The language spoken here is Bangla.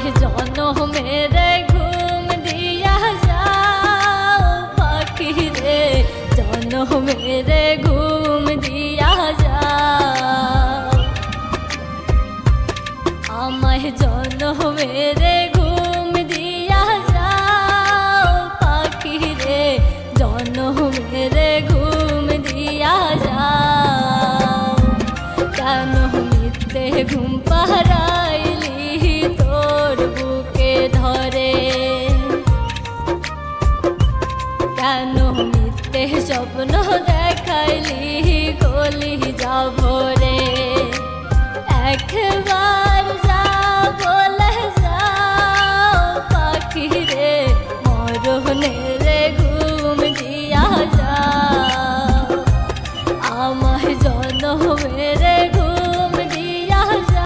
আমায় জনমেরে ঘুম দিয়া যাও পাখি রে, জনমেরে ঘুম দিয়া যাও। আমায় জনমেরে ঘুম দিয়া যাও পাখি রে, জনমেরে ঘুম দিয়া যাও। কেন মিথ্যে ঘুম পাড়াইলি তোর বুকে ধরে, কেন মিথ্যে স্বপ্ন দেখাইলি কলি যা ভরে।